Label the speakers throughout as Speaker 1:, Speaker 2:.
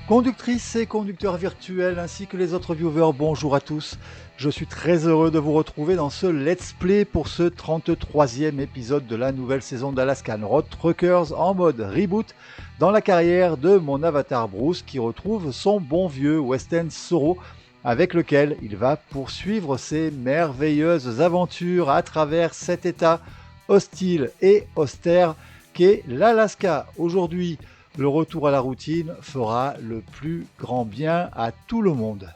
Speaker 1: Conductrices et conducteurs virtuels ainsi que les autres viewers, bonjour à tous. Je suis très heureux de vous retrouver dans ce Let's Play pour ce 33e épisode de la nouvelle saison d'Alaskan Road Truckers en mode reboot dans la carrière de mon avatar Bruce qui retrouve son bon vieux Western Soro avec lequel il va poursuivre ses merveilleuses aventures à travers cet état hostile et austère qu'est l'Alaska. Aujourd'hui, le retour à la routine fera le plus grand bien à tout le monde.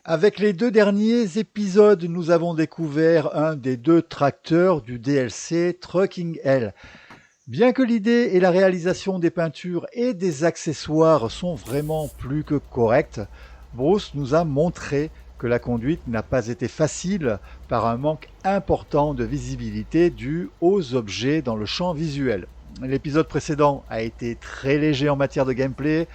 Speaker 1: Avec les deux derniers épisodes, nous avons découvert un des deux tracteurs du DLC Trucking Hell. Bien que l'idée et la réalisation des peintures et des accessoires sont vraiment plus que correctes, Bruce nous a montré que la conduite n'a pas été facile par un manque important de visibilité dû aux objets dans le champ visuel. L'épisode précédent a été très léger en matière de gameplay,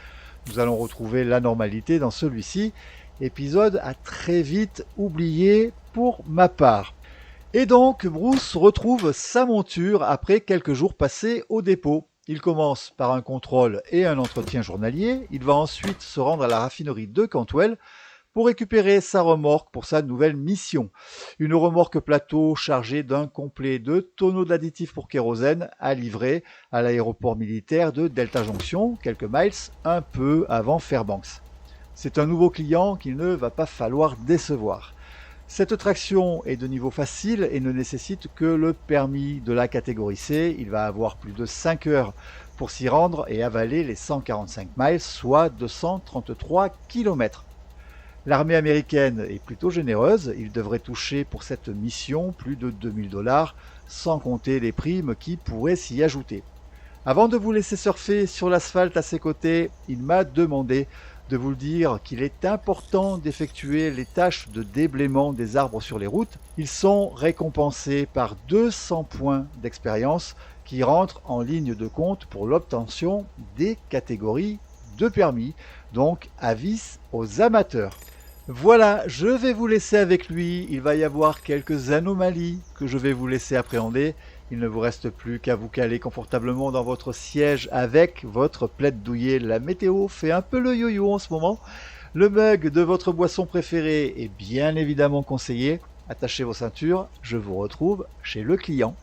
Speaker 1: nous allons retrouver la normalité dans celui-ci, épisode à très vite oublié pour ma part. Et donc Bruce retrouve sa monture après quelques jours passés au dépôt. Il commence par un contrôle et un entretien journalier, il va ensuite se rendre à la raffinerie de Cantwell pour récupérer sa remorque pour sa nouvelle mission. Une remorque plateau chargée d'un complet de tonneaux d'additifs pour kérosène à livrer à l'aéroport militaire de Delta Junction, quelques miles un peu avant Fairbanks. C'est un nouveau client qu'il ne va pas falloir décevoir. Cette traction est de niveau facile et ne nécessite que le permis de la catégorie C. Il va avoir plus de 5 heures pour s'y rendre et avaler les 145 miles, soit 233 km. L'armée américaine est plutôt généreuse, il devrait toucher pour cette mission plus de 2000 $, sans compter les primes qui pourraient s'y ajouter. Avant de vous laisser surfer sur l'asphalte à ses côtés, il m'a demandé de vous le dire qu'il est important d'effectuer les tâches de déblaiement des arbres sur les routes. Ils sont récompensés par 200 points d'expérience qui rentrent en ligne de compte pour l'obtention des catégories de permis, donc avis aux amateurs. Voilà, je vais vous laisser avec lui, il va y avoir quelques anomalies que je vais vous laisser appréhender. Il ne vous reste plus qu'à vous caler confortablement dans votre siège avec votre plaid douillet. La météo fait un peu le yo-yo en ce moment. Le mug de votre boisson préférée est bien évidemment conseillé. Attachez vos ceintures, je vous retrouve chez le client.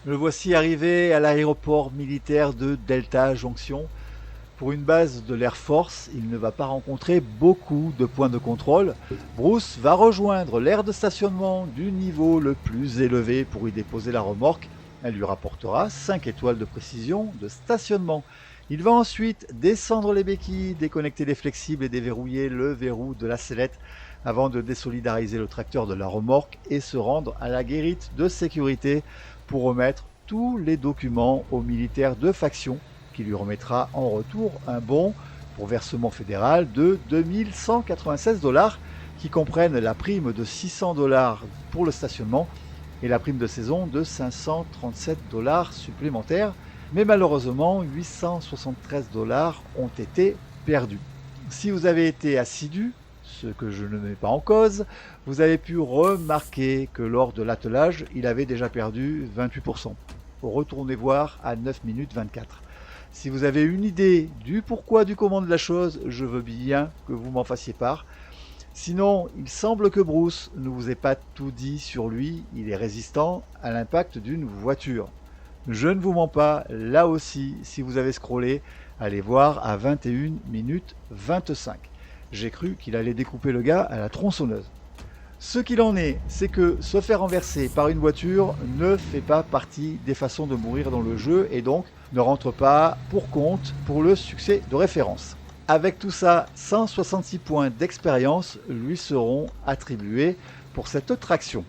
Speaker 1: Le voici arrivé à l'aéroport militaire de Delta Junction. Pour une base de l'Air Force, il ne va pas rencontrer beaucoup de points de contrôle. Bruce va rejoindre l'aire de stationnement du niveau le plus élevé pour y déposer la remorque. Elle lui rapportera 5 étoiles de précision de stationnement. Il va ensuite descendre les béquilles, déconnecter les flexibles et déverrouiller le verrou de la sellette avant de désolidariser le tracteur de la remorque et se rendre à la guérite de sécurité pour remettre tous les documents au militaire de faction qui lui remettra en retour un bon pour versement fédéral de 2196 $ qui comprennent la prime de 600 $ pour le stationnement et la prime de saison de 537 $ supplémentaires, mais malheureusement 873 $ ont été perdus. Si vous avez été assidu, ce que je ne mets pas en cause, vous avez pu remarquer que lors de l'attelage, il avait déjà perdu 28%. Retournez voir à 9 minutes 24. Si vous avez une idée du pourquoi du comment de la chose, je veux bien que vous m'en fassiez part. Sinon, il semble que Bruce ne vous ait pas tout dit sur lui, il est résistant à l'impact d'une voiture. Je ne vous mens pas, là aussi, si vous avez scrollé, allez voir à 21 minutes 25. J'ai cru qu'il allait découper le gars à la tronçonneuse. Ce qu'il en est, c'est que se faire renverser par une voiture ne fait pas partie des façons de mourir dans le jeu et donc ne rentre pas pour compte pour le succès de référence. Avec tout ça, 166 points d'expérience lui seront attribués pour cette traction.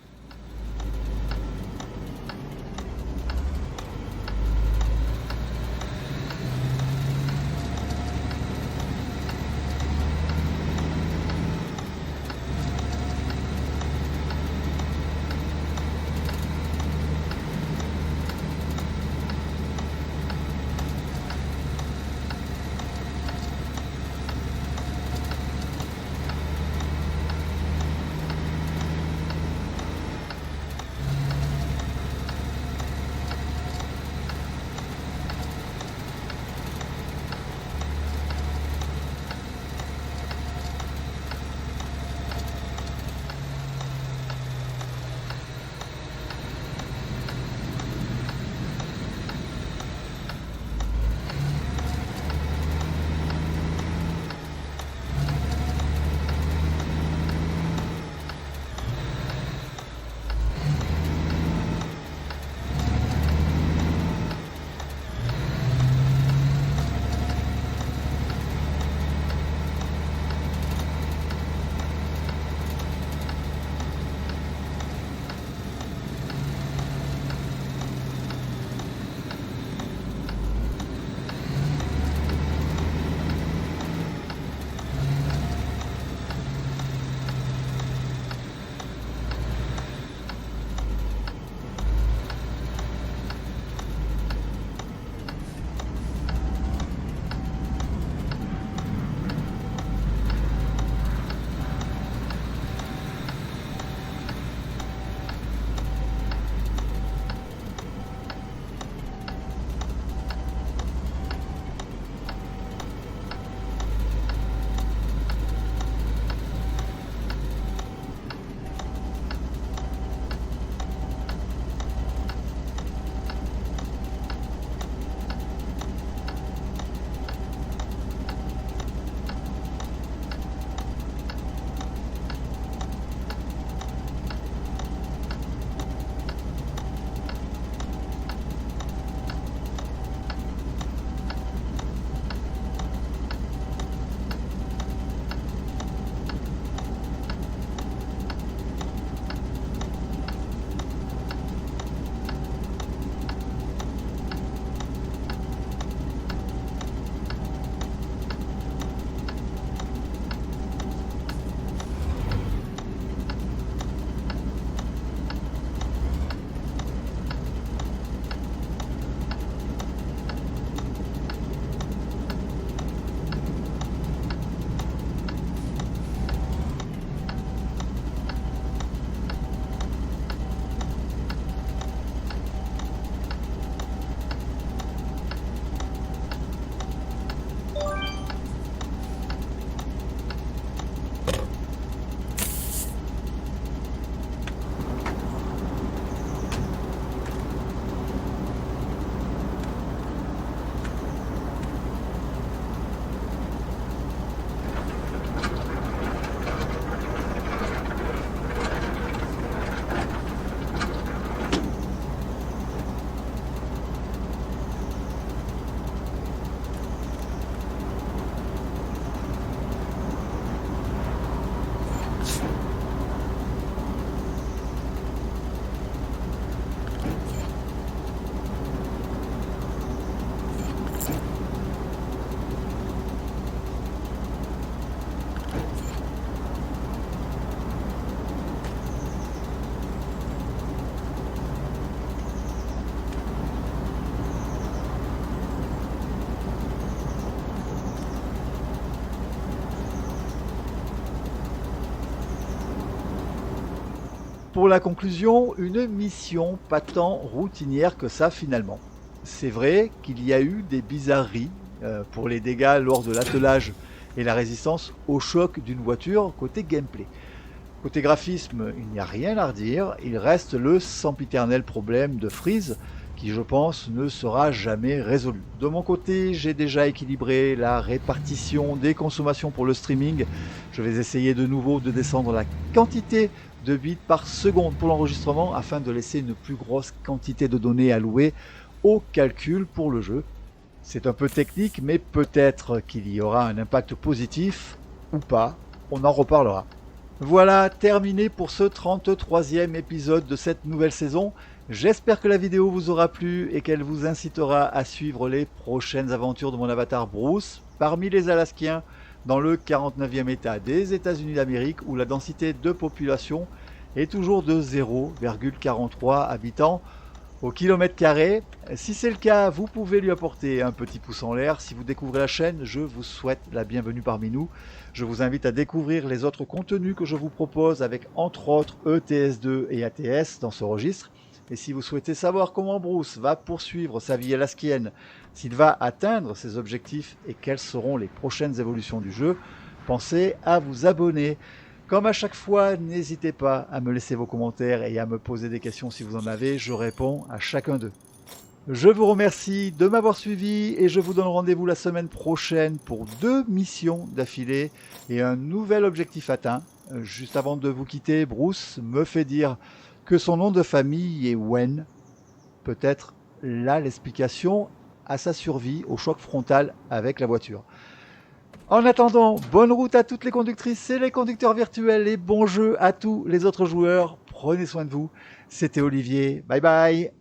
Speaker 1: Pour la conclusion, une mission pas tant routinière que ça finalement. C'est vrai qu'il y a eu des bizarreries pour les dégâts lors de l'attelage et la résistance au choc d'une voiture côté gameplay. Côté graphisme, il n'y a rien à redire, il reste le sempiternel problème de freeze qui je pense ne sera jamais résolu. De mon côté, j'ai déjà équilibré la répartition des consommations pour le streaming. Je vais essayer de nouveau de descendre la quantité de bits par seconde pour l'enregistrement afin de laisser une plus grosse quantité de données allouées au calcul pour le jeu. C'est un peu technique, mais peut-être qu'il y aura un impact positif ou pas, on en reparlera. Voilà, terminé pour ce 33e épisode de cette nouvelle saison. J'espère que la vidéo vous aura plu et qu'elle vous incitera à suivre les prochaines aventures de mon avatar Bruce parmi les Alaskiens dans le 49e État des États-Unis d'Amérique où la densité de population est toujours de 0,43 habitants au kilomètre carré. Si c'est le cas, vous pouvez lui apporter un petit pouce en l'air. Si vous découvrez la chaîne, je vous souhaite la bienvenue parmi nous. Je vous invite à découvrir les autres contenus que je vous propose avec entre autres ETS2 et ATS dans ce registre. Et si vous souhaitez savoir comment Bruce va poursuivre sa vie alaskienne, s'il va atteindre ses objectifs et quelles seront les prochaines évolutions du jeu, pensez à vous abonner. Comme à chaque fois, n'hésitez pas à me laisser vos commentaires et à me poser des questions si vous en avez, je réponds à chacun d'eux. Je vous remercie de m'avoir suivi et je vous donne rendez-vous la semaine prochaine pour 2 missions d'affilée et un nouvel objectif atteint. Juste avant de vous quitter, Bruce me fait dire que son nom de famille est Wen. Peut-être là l'explication à sa survie au choc frontal avec la voiture. En attendant, bonne route à toutes les conductrices et les conducteurs virtuels et bon jeu à tous les autres joueurs. Prenez soin de vous. C'était Olivier. Bye bye.